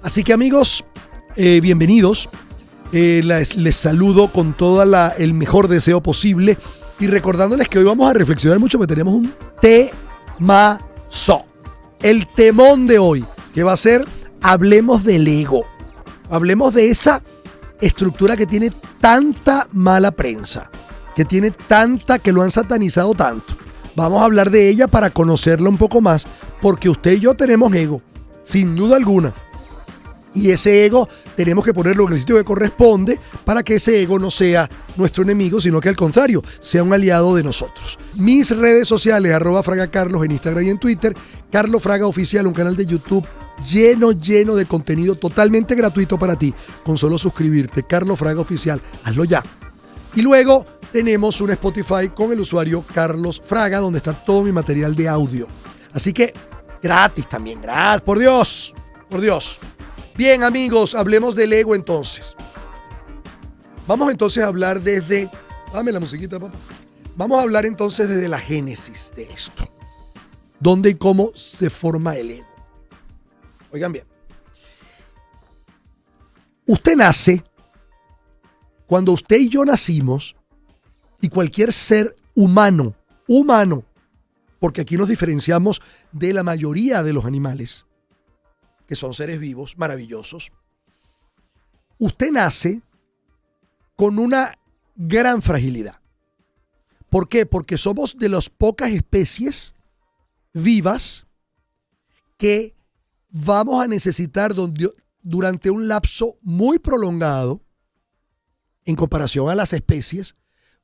Así que amigos, bienvenidos. Les saludo con todo el mejor deseo posible y recordándoles que hoy vamos a reflexionar mucho porque tenemos un temazo. El temón de hoy, que va a ser, hablemos del ego. Hablemos de esa estructura que tiene tanta mala prensa, que tiene tanta, que lo han satanizado tanto. Vamos a hablar de ella para conocerla un poco más, porque usted y yo tenemos ego, sin duda alguna. Y ese ego tenemos que ponerlo en el sitio que corresponde para que ese ego no sea nuestro enemigo, sino que al contrario, sea un aliado de nosotros. Mis redes sociales, @FragaCarlos en Instagram y en Twitter, Carlos Fraga Oficial, un canal de YouTube lleno de contenido totalmente gratuito para ti, con solo suscribirte, Carlos Fraga Oficial, hazlo ya. Y luego tenemos un Spotify con el usuario Carlos Fraga, donde está todo mi material de audio. Así que gratis también, gratis, por Dios. Bien, amigos, hablemos del ego entonces. Vamos entonces a hablar desde... Dame la musiquita, papá. Vamos a hablar entonces desde la génesis de esto. ¿Dónde y cómo se forma el ego? Oigan bien. Usted nace, cuando usted y yo nacimos, y cualquier ser humano, porque aquí nos diferenciamos de la mayoría de los animales, que son seres vivos, maravillosos. Usted nace con una gran fragilidad. ¿Por qué? Porque somos de las pocas especies vivas que vamos a necesitar durante un lapso muy prolongado, en comparación a las especies,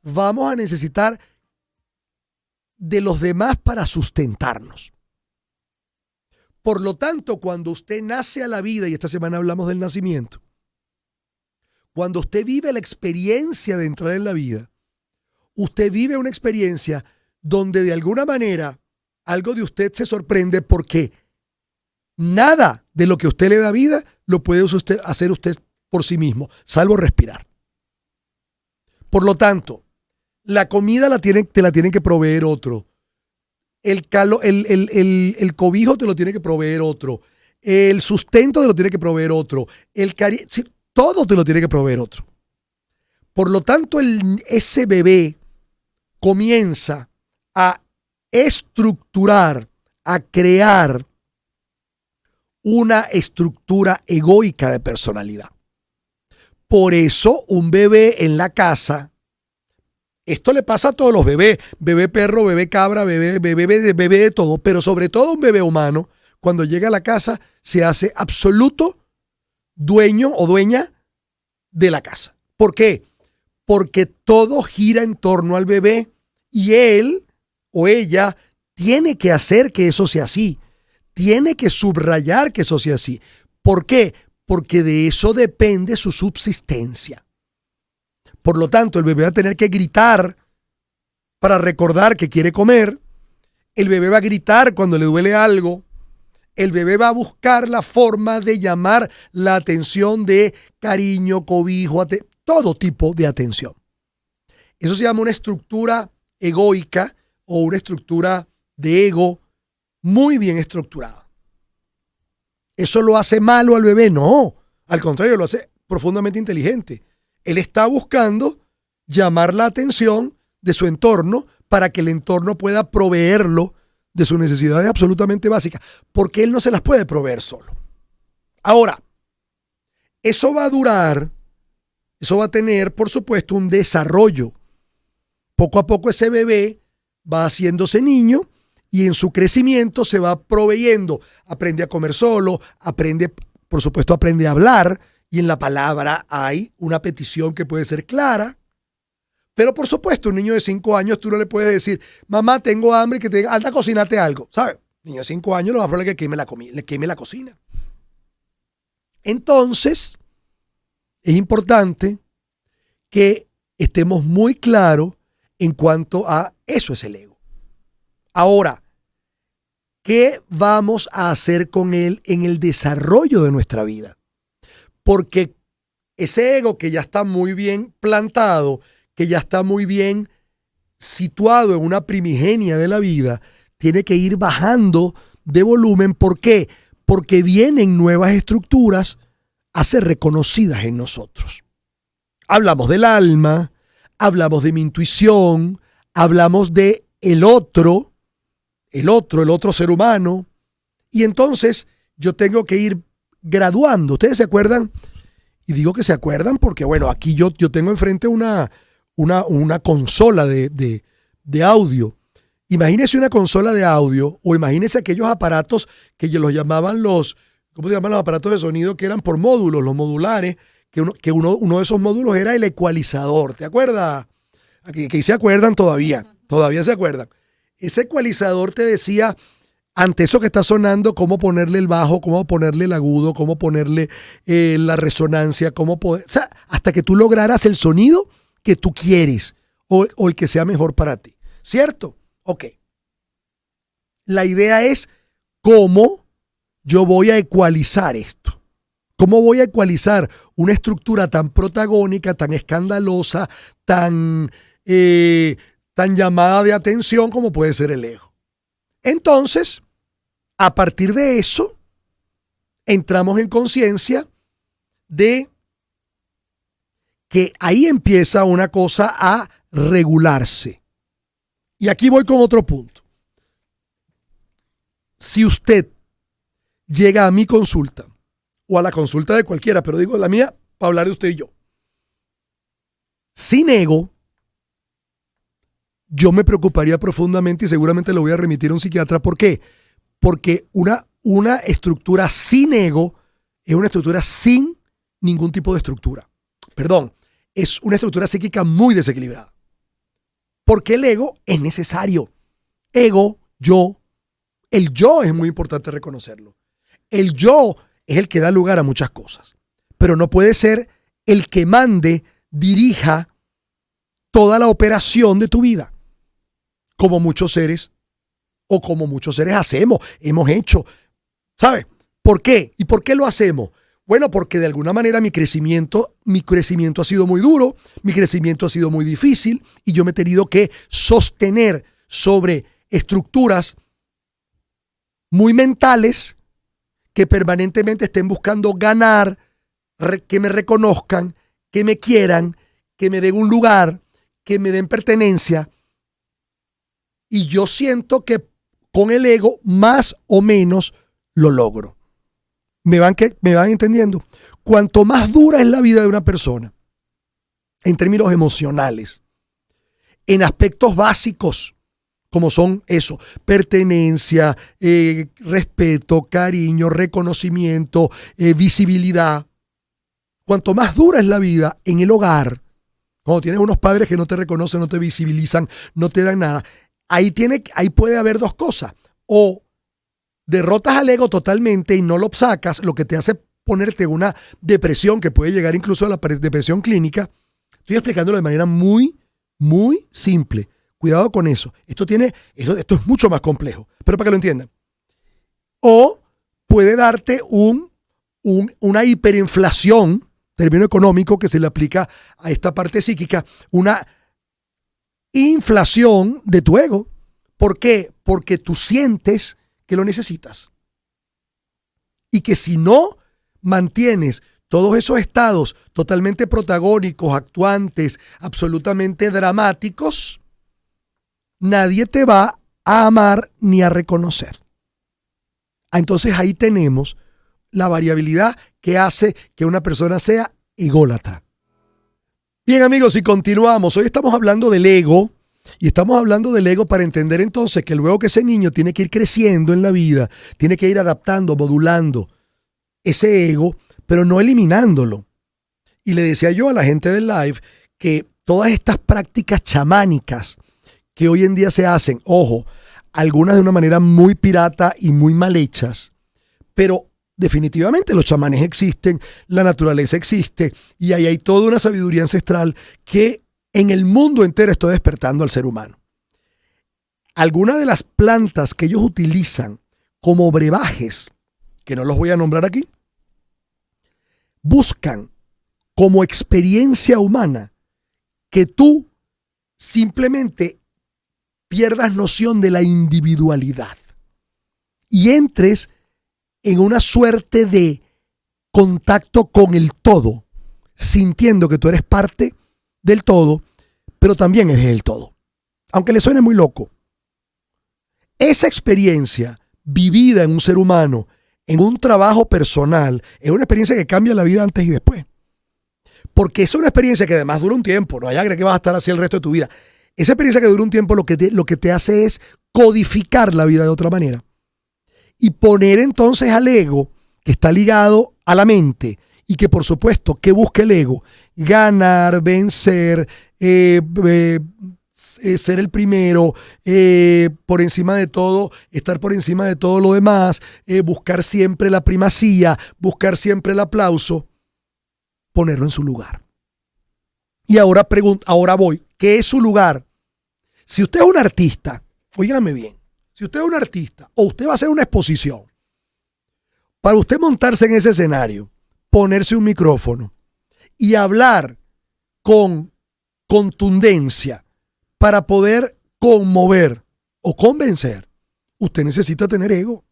vamos a necesitar de los demás para sustentarnos. Por lo tanto, cuando usted nace a la vida, y esta semana hablamos del nacimiento, cuando usted vive la experiencia de entrar en la vida, usted vive una experiencia donde de alguna manera algo de usted se sorprende porque nada de lo que usted le da vida lo puede hacer usted por sí mismo, salvo respirar. Por lo tanto, la comida te la tienen que proveer otro. El cobijo te lo tiene que proveer otro. El sustento te lo tiene que proveer otro. Todo te lo tiene que proveer otro. Por lo tanto, ese bebé comienza a estructurar, a crear una estructura egoica de personalidad. Por eso, un bebé en la casa, esto le pasa a todos los bebés, bebé perro, bebé cabra, bebé de todo, pero sobre todo un bebé humano, cuando llega a la casa, se hace absoluto dueño o dueña de la casa. ¿Por qué? Porque todo gira en torno al bebé y él o ella tiene que hacer que eso sea así, tiene que subrayar que eso sea así. ¿Por qué? Porque de eso depende su subsistencia. Por lo tanto, el bebé va a tener que gritar para recordar que quiere comer. El bebé va a gritar cuando le duele algo. El bebé va a buscar la forma de llamar la atención de cariño, cobijo, todo tipo de atención. Eso se llama una estructura egoica o una estructura de ego muy bien estructurada. ¿Eso lo hace malo al bebé? No, al contrario, lo hace profundamente inteligente. Él está buscando llamar la atención de su entorno para que el entorno pueda proveerlo de sus necesidades absolutamente básicas, porque él no se las puede proveer solo. Ahora, eso va a durar, eso va a tener, por supuesto, un desarrollo. Poco a poco ese bebé va haciéndose niño y en su crecimiento se va proveyendo. Aprende a comer solo, por supuesto, aprende a hablar. Y en la palabra hay una petición que puede ser clara. Pero por supuesto, un niño de 5 años tú no le puedes decir, mamá, tengo hambre, y que te diga, anda, cocínate algo. ¿Sabes? Niño de 5 años lo más probable es que le queme la cocina. Entonces, es importante que estemos muy claros en cuanto a eso es el ego. Ahora, ¿qué vamos a hacer con él en el desarrollo de nuestra vida? Porque ese ego que ya está muy bien plantado, que ya está muy bien situado en una primigenia de la vida, tiene que ir bajando de volumen. ¿Por qué? porque vienen nuevas estructuras a ser reconocidas en nosotros. Hablamos del alma, hablamos de mi intuición, hablamos de el otro ser humano, y entonces yo tengo que ir graduando. ¿Ustedes se acuerdan? Y digo que se acuerdan porque, bueno, aquí yo tengo enfrente una consola de audio. Imagínese una consola de audio, o imagínese aquellos aparatos que los llamaban ¿cómo se llaman los aparatos de sonido? Que eran por módulos, los modulares, que uno de esos módulos era el ecualizador. ¿Te acuerdas? Aquí se acuerdan todavía se acuerdan. Ese ecualizador te decía, ante eso que está sonando, cómo ponerle el bajo, cómo ponerle el agudo, cómo ponerle la resonancia, o sea, hasta que tú lograras el sonido que tú quieres o el que sea mejor para ti. ¿Cierto? Ok. La idea es cómo yo voy a ecualizar esto. ¿Cómo voy a ecualizar una estructura tan protagónica, tan escandalosa, tan llamada de atención como puede ser el ego? Entonces, a partir de eso, entramos en conciencia de que ahí empieza una cosa a regularse. Y aquí voy con otro punto. Si usted llega a mi consulta, o a la consulta de cualquiera, pero digo la mía, para hablar de usted y yo, sin ego, yo me preocuparía profundamente y seguramente lo voy a remitir a un psiquiatra. ¿Por qué? Porque una estructura sin ego es una estructura sin ningún tipo de estructura. Perdón, es una estructura psíquica muy desequilibrada. Porque el ego es necesario. Ego, yo. El yo es muy importante reconocerlo. El yo es el que da lugar a muchas cosas. Pero no puede ser el que mande, dirija toda la operación de tu vida. Como muchos seres hemos hecho. ¿Sabes? ¿Por qué? ¿Y por qué lo hacemos? Bueno, porque de alguna manera mi crecimiento ha sido muy duro, mi crecimiento ha sido muy difícil y yo me he tenido que sostener sobre estructuras muy mentales que permanentemente estén buscando ganar, que me reconozcan, que me quieran, que me den un lugar, que me den pertenencia. Y yo siento que con el ego más o menos lo logro. ¿Me van entendiendo? Cuanto más dura es la vida de una persona, en términos emocionales, en aspectos básicos, como son eso, pertenencia, respeto, cariño, reconocimiento, visibilidad. Cuanto más dura es la vida en el hogar, cuando tienes unos padres que no te reconocen, no te visibilizan, no te dan nada, ahí puede haber dos cosas. O derrotas al ego totalmente y no lo sacas, lo que te hace ponerte en una depresión que puede llegar incluso a la depresión clínica. Estoy explicándolo de manera muy, muy simple. Cuidado con eso. Esto es mucho más complejo, pero para que lo entiendan. O puede darte una hiperinflación, término económico que se le aplica a esta parte psíquica, una inflación de tu ego. ¿Por qué? Porque tú sientes que lo necesitas. Y que si no mantienes todos esos estados totalmente protagónicos, actuantes, absolutamente dramáticos, nadie te va a amar ni a reconocer. Entonces ahí tenemos la variabilidad que hace que una persona sea ególatra. Bien, amigos, y continuamos. Hoy estamos hablando del ego. Y estamos hablando del ego para entender entonces que luego que ese niño tiene que ir creciendo en la vida, tiene que ir adaptando, modulando ese ego, pero no eliminándolo. Y le decía yo a la gente del live que todas estas prácticas chamánicas que hoy en día se hacen, ojo, algunas de una manera muy pirata y muy mal hechas, pero definitivamente los chamanes existen, la naturaleza existe y ahí hay toda una sabiduría ancestral que en el mundo entero está despertando al ser humano. Algunas de las plantas que ellos utilizan como brebajes, que no los voy a nombrar aquí, buscan como experiencia humana que tú simplemente pierdas noción de la individualidad y entres en una suerte de contacto con el todo, sintiendo que tú eres parte del todo, pero también eres el todo. Aunque le suene muy loco. Esa experiencia vivida en un ser humano, en un trabajo personal, es una experiencia que cambia la vida antes y después. Porque es una experiencia que además dura un tiempo, no vaya a creer que vas a estar así el resto de tu vida. Esa experiencia que dura un tiempo lo que te hace es codificar la vida de otra manera. Y poner entonces al ego, que está ligado a la mente, y que por supuesto, ¿qué busca el ego? Ganar, vencer, ser el primero, por encima de todo, estar por encima de todo lo demás, buscar siempre la primacía, buscar siempre el aplauso, ponerlo en su lugar. Y ahora voy, ¿qué es su lugar? Si usted es un artista, óigame bien, si usted es un artista o usted va a hacer una exposición, para usted montarse en ese escenario, ponerse un micrófono y hablar con contundencia para poder conmover o convencer, usted necesita tener ego.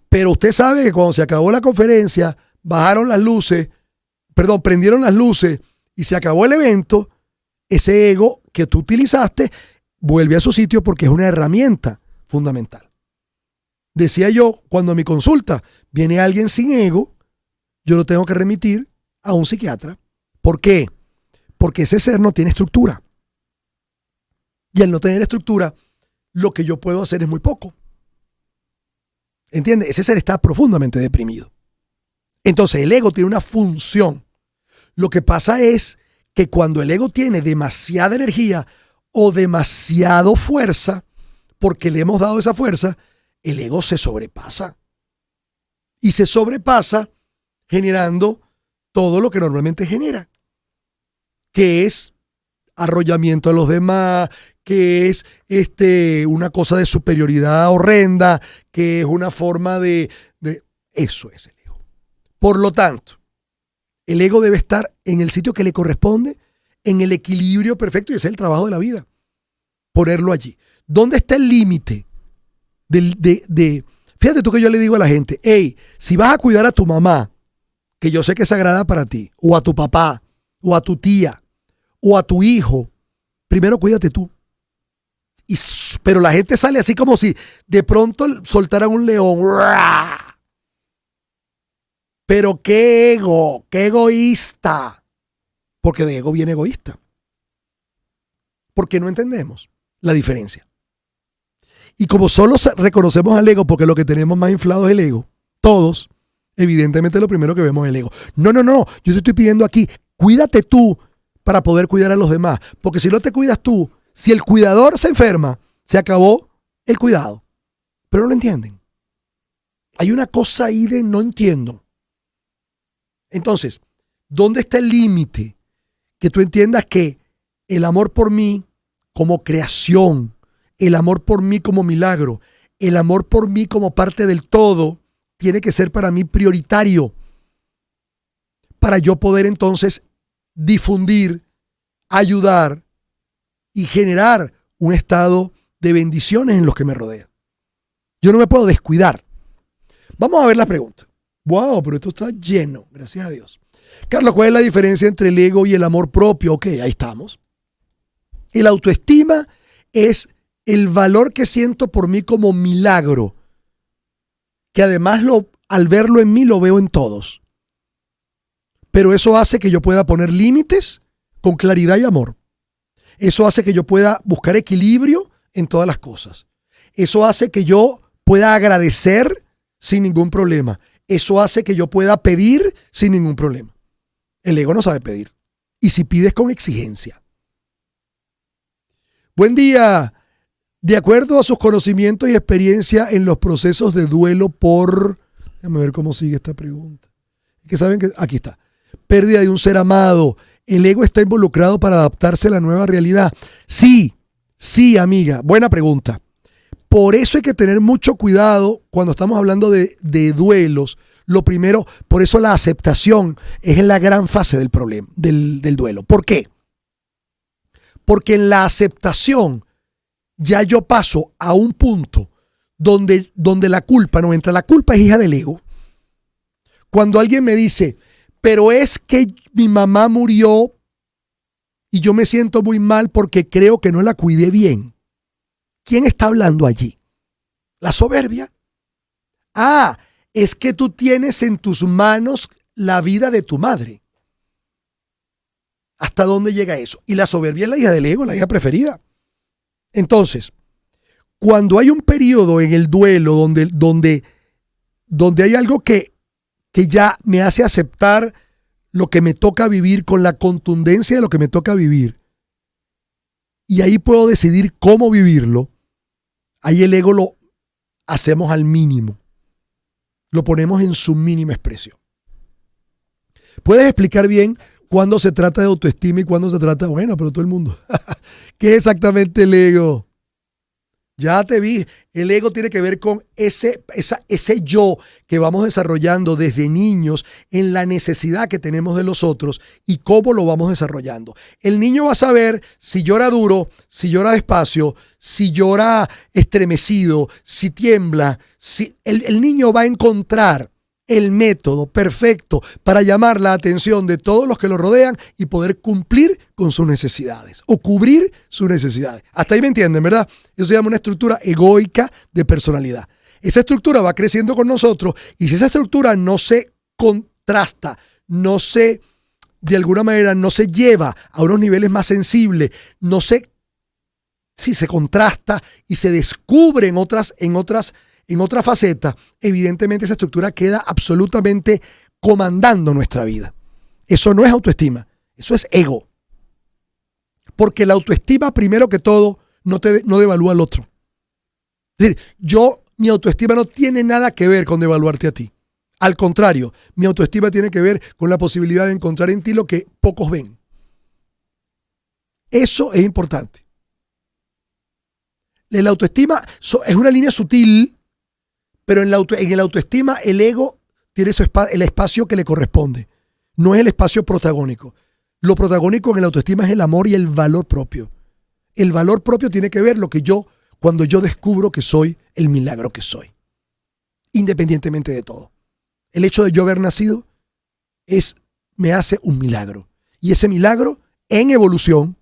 Pero usted sabe que cuando se acabó la conferencia, prendieron las luces y se acabó el evento, ese ego que tú utilizaste vuelve a su sitio porque es una herramienta fundamental. Decía yo, cuando a mi consulta viene alguien sin ego, yo lo tengo que remitir a un psiquiatra. ¿Por qué? Porque ese ser no tiene estructura. Y al no tener estructura, lo que yo puedo hacer es muy poco. ¿Entiendes? Ese ser está profundamente deprimido. Entonces el ego tiene una función. Lo que pasa es que cuando el ego tiene demasiada energía o demasiado fuerza, porque le hemos dado esa fuerza, el ego se sobrepasa. Y se sobrepasa generando todo lo que normalmente genera, que es arrollamiento a los demás, que es una cosa de superioridad horrenda, que es una forma de... Eso es el ego. Por lo tanto, el ego debe estar en el sitio que le corresponde, en el equilibrio perfecto, y ese es el trabajo de la vida. Ponerlo allí. ¿Dónde está el límite? Fíjate tú que yo le digo a la gente, hey, si vas a cuidar a tu mamá, que yo sé que es sagrada para ti, o a tu papá, o a tu tía, o a tu hijo, primero cuídate tú. Pero la gente sale así como si de pronto soltaran un león. Pero qué ego, qué egoísta. Porque de ego viene egoísta. Porque no entendemos la diferencia. Y como solo reconocemos al ego porque lo que tenemos más inflado es el ego, todos, evidentemente lo primero que vemos es el ego. No, yo te estoy pidiendo aquí, cuídate tú para poder cuidar a los demás. Porque si no te cuidas tú, si el cuidador se enferma, se acabó el cuidado. Pero no lo entienden. Hay una cosa ahí de no entiendo. Entonces, ¿dónde está el límite? Que tú entiendas que el amor por mí como creación, el amor por mí como milagro, el amor por mí como parte del todo, tiene que ser para mí prioritario. Para yo poder entonces difundir, ayudar y generar un estado de bendiciones en los que me rodean. Yo no me puedo descuidar. Vamos a ver la pregunta. Wow, pero esto está lleno, gracias a Dios. Carlos, ¿cuál es la diferencia entre el ego y el amor propio? Ok, ahí estamos. El autoestima es el valor que siento por mí como milagro, que además al verlo en mí lo veo en todos. Pero eso hace que yo pueda poner límites con claridad y amor. Eso hace que yo pueda buscar equilibrio en todas las cosas. Eso hace que yo pueda agradecer sin ningún problema. Eso hace que yo pueda pedir sin ningún problema. El ego no sabe pedir. Y si pides con exigencia. Buen día. De acuerdo a sus conocimientos y experiencia en los procesos de duelo déjame ver cómo sigue esta pregunta. Que saben que aquí está. Pérdida de un ser amado. ¿El ego está involucrado para adaptarse a la nueva realidad? Sí, amiga. Buena pregunta. Por eso hay que tener mucho cuidado cuando estamos hablando de duelos. Lo primero, por eso la aceptación es en la gran fase del problema, del duelo. ¿Por qué? Porque en la aceptación ya yo paso a un punto donde la culpa no entra. La culpa es hija del ego. Cuando alguien me dice, pero es que mi mamá murió y yo me siento muy mal porque creo que no la cuidé bien. ¿Quién está hablando allí? ¿La soberbia? Ah, es que tú tienes en tus manos la vida de tu madre. ¿Hasta dónde llega eso? Y la soberbia es la hija del ego, la hija preferida. Entonces, cuando hay un periodo en el duelo donde hay algo que ya me hace aceptar lo que me toca vivir con la contundencia de lo que me toca vivir, y ahí puedo decidir cómo vivirlo, ahí el ego lo hacemos al mínimo. Lo ponemos en su mínima expresión. ¿Puedes explicar bien cuándo se trata de autoestima y cuándo se trata, bueno, pero todo el mundo? ¿Qué es exactamente el ego? Ya te vi, el ego tiene que ver con ese yo que vamos desarrollando desde niños en la necesidad que tenemos de los otros y cómo lo vamos desarrollando. El niño va a saber si llora duro, si llora despacio, si llora estremecido, si tiembla. El niño va a encontrar el método perfecto para llamar la atención de todos los que lo rodean y poder cumplir con sus necesidades o cubrir sus necesidades. Hasta ahí me entienden, ¿verdad? Eso se llama una estructura egoica de personalidad. Esa estructura va creciendo con nosotros y si esa estructura no se contrasta, de alguna manera no se lleva a unos niveles más sensibles, si se contrasta y se descubre en otra faceta, evidentemente esa estructura queda absolutamente comandando nuestra vida. Eso no es autoestima, eso es ego. Porque la autoestima, primero que todo, no devalúa al otro. Es decir, mi autoestima no tiene nada que ver con devaluarte a ti. Al contrario, mi autoestima tiene que ver con la posibilidad de encontrar en ti lo que pocos ven. Eso es importante. La autoestima es una línea sutil, pero en el autoestima el ego tiene el espacio que le corresponde. No es el espacio protagónico. Lo protagónico en el autoestima es el amor y el valor propio. El valor propio tiene que ver cuando yo descubro que soy el milagro que soy. Independientemente de todo. El hecho de yo haber nacido me hace un milagro. Y ese milagro, en evolución,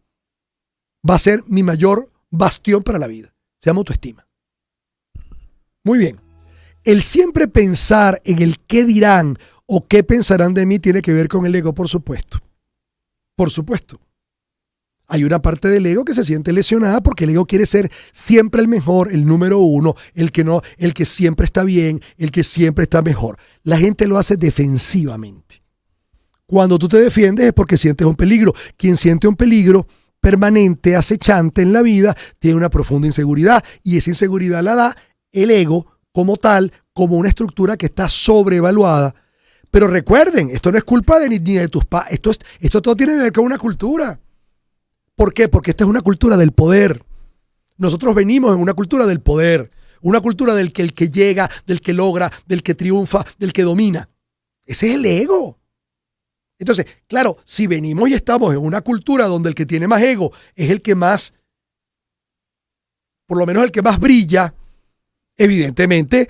va a ser mi mayor bastión para la vida. Se llama autoestima. Muy bien. El siempre pensar en el qué dirán o qué pensarán de mí tiene que ver con el ego, por supuesto. Por supuesto. Hay una parte del ego que se siente lesionada porque el ego quiere ser siempre el mejor, el número uno, el que siempre está bien, el que siempre está mejor. La gente lo hace defensivamente. Cuando tú te defiendes es porque sientes un peligro. Quien siente un peligro permanente, acechante en la vida, tiene una profunda inseguridad y esa inseguridad la da el ego como tal, como una estructura que está sobrevaluada. Pero recuerden, esto no es culpa ni de tus padres, esto todo tiene que ver con una cultura. ¿Por qué? Porque esta es una cultura del poder. Nosotros venimos en una cultura del poder, una cultura del que el que llega, del que logra, del que triunfa, del que domina. Ese es el ego. Entonces, claro, si venimos y estamos en una cultura donde el que tiene más ego es el que más, por lo menos el que más brilla, evidentemente,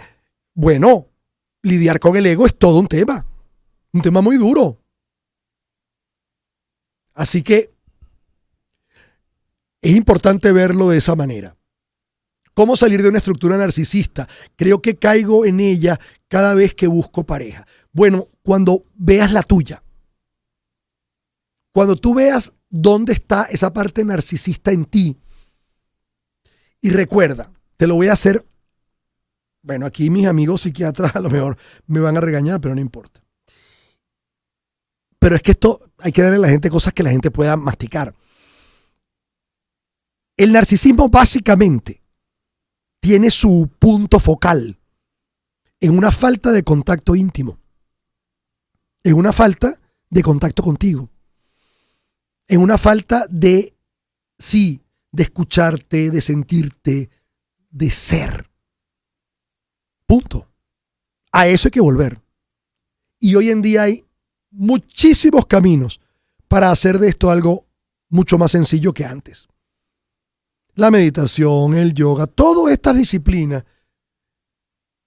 bueno, lidiar con el ego es todo un tema muy duro. Así que es importante verlo de esa manera. ¿Cómo salir de una estructura narcisista? Creo que caigo en ella cada vez que busco pareja. Bueno, cuando veas la tuya. Cuando tú veas dónde está esa parte narcisista en ti. Y recuerda, te lo voy a hacer. Bueno, aquí mis amigos psiquiatras a lo mejor me van a regañar, pero no importa. Pero es que esto hay que darle a la gente cosas que la gente pueda masticar. El narcisismo básicamente tiene su punto focal en una falta de contacto íntimo, en una falta de contacto contigo, en una falta de escucharte, de sentirte, de ser. Punto. A eso hay que volver. Y hoy en día hay muchísimos caminos para hacer de esto algo mucho más sencillo que antes. La meditación, el yoga, todas estas disciplinas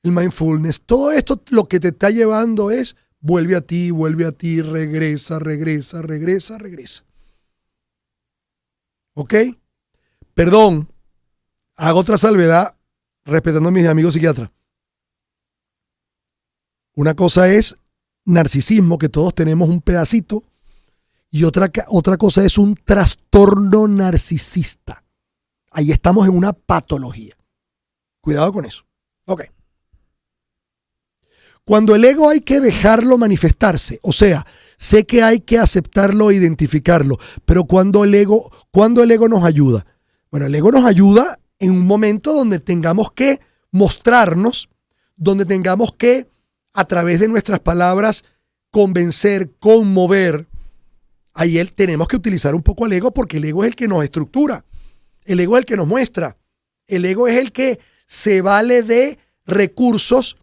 el mindfulness, todo esto lo que te está llevando es vuelve a ti, regresa. ¿Ok? Perdón, hago otra salvedad respetando a mis amigos psiquiatras. Una cosa es narcisismo, que todos tenemos un pedacito, y otra cosa es un trastorno narcisista. Ahí estamos en una patología. Cuidado con eso. Ok. Cuando el ego hay que dejarlo manifestarse, o sea, sé que hay que aceptarlo e identificarlo, pero cuando el ego nos ayuda. Bueno, el ego nos ayuda en un momento donde tengamos que mostrarnos, donde tengamos que, a través de nuestras palabras, convencer, conmover. Ahí tenemos que utilizar un poco al ego, porque el ego es el que nos estructura, el ego es el que nos muestra, el ego es el que se vale de recursos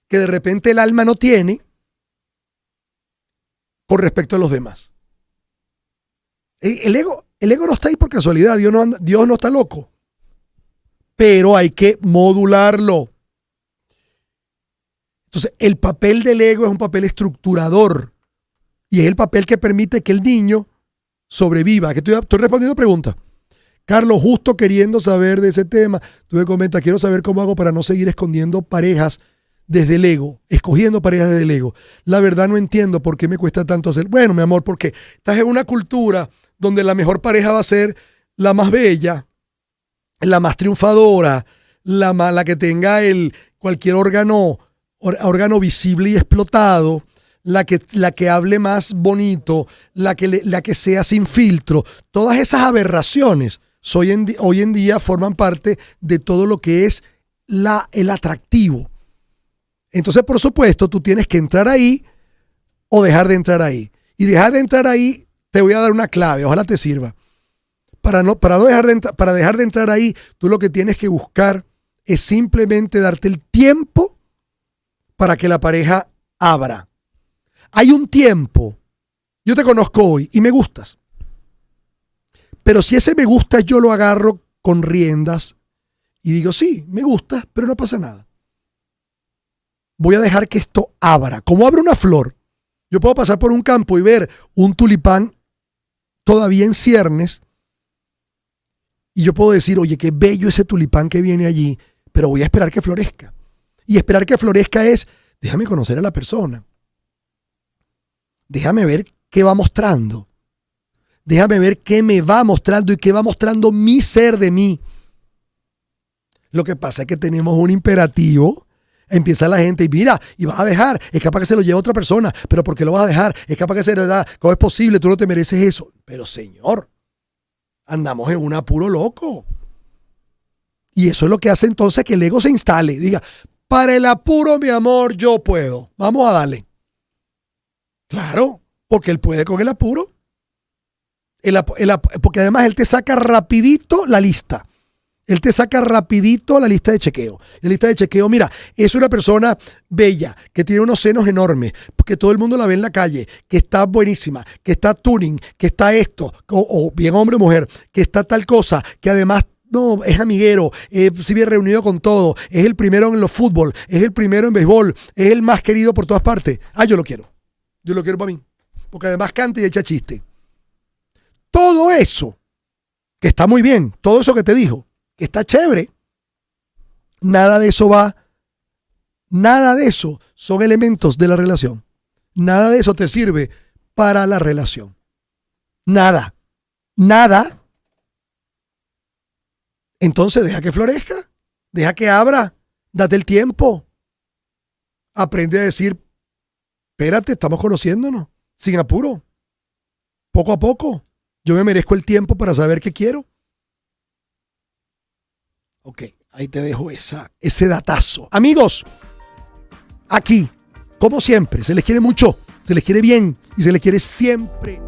que de repente el alma no tiene con respecto a los demás. El ego no está ahí por casualidad, Dios no está loco, pero hay que modularlo. Entonces, el papel del ego es un papel estructurador y es el papel que permite que el niño sobreviva. Que estoy respondiendo preguntas. Carlos, justo queriendo saber de ese tema, tú me comentas, quiero saber cómo hago para no seguir escondiendo parejas desde el ego, escogiendo parejas desde el ego. La verdad no entiendo por qué me cuesta tanto hacer. Bueno, mi amor, porque estás en una cultura donde la mejor pareja va a ser la más bella, la más triunfadora, la que tenga cualquier órgano visible y explotado, la que hable más bonito, la que sea sin filtro. Todas esas aberraciones hoy en día forman parte de todo lo que es el atractivo. Entonces, por supuesto, tú tienes que entrar ahí o dejar de entrar ahí. Y dejar de entrar ahí, te voy a dar una clave, ojalá te sirva. Para dejar de entrar ahí, tú lo que tienes que buscar es simplemente darte el tiempo para que la pareja abra. Hay un tiempo. Yo te conozco hoy y me gustas. Pero si ese me gusta yo lo agarro con riendas y digo, sí, me gusta, pero no pasa nada. Voy a dejar que esto abra. Como abre una flor. Yo puedo pasar por un campo y ver un tulipán todavía en ciernes y yo puedo decir, oye, qué bello ese tulipán que viene allí, pero voy a esperar que florezca. Y esperar que florezca es, déjame conocer a la persona. Déjame ver qué va mostrando. Déjame ver qué me va mostrando y qué va mostrando mi ser de mí. Lo que pasa es que tenemos un imperativo. Empieza la gente y mira, y vas a dejar, es capaz que se lo lleve otra persona, pero ¿por qué lo vas a dejar? Es capaz que se lo da, ¿cómo es posible? Tú no te mereces eso. Pero señor, andamos en un apuro loco. Y eso es lo que hace entonces que el ego se instale. Diga, para el apuro, mi amor, yo puedo. Vamos a darle. Claro, porque él puede con el apuro. Porque además él te saca rapidito la lista. Él te saca rapidito la lista de chequeo. La lista de chequeo, mira, es una persona bella, que tiene unos senos enormes, que todo el mundo la ve en la calle, que está buenísima, que está tuning, que está esto, o bien hombre o mujer, que está tal cosa, que además no, es amiguero, se viene reunido con todo, es el primero en los fútbol, es el primero en béisbol, es el más querido por todas partes. Ah, yo lo quiero para mí, porque además canta y echa chiste. Todo eso, que está muy bien, todo eso que te dijo, que está chévere, nada de eso son elementos de la relación. Nada de eso te sirve para la relación. Nada. Entonces deja que florezca, deja que abra, date el tiempo. Aprende a decir, espérate, estamos conociéndonos, sin apuro, poco a poco. Yo me merezco el tiempo para saber qué quiero. Ok, ahí te dejo ese datazo. Amigos, aquí, como siempre, se les quiere mucho, se les quiere bien y se les quiere siempre.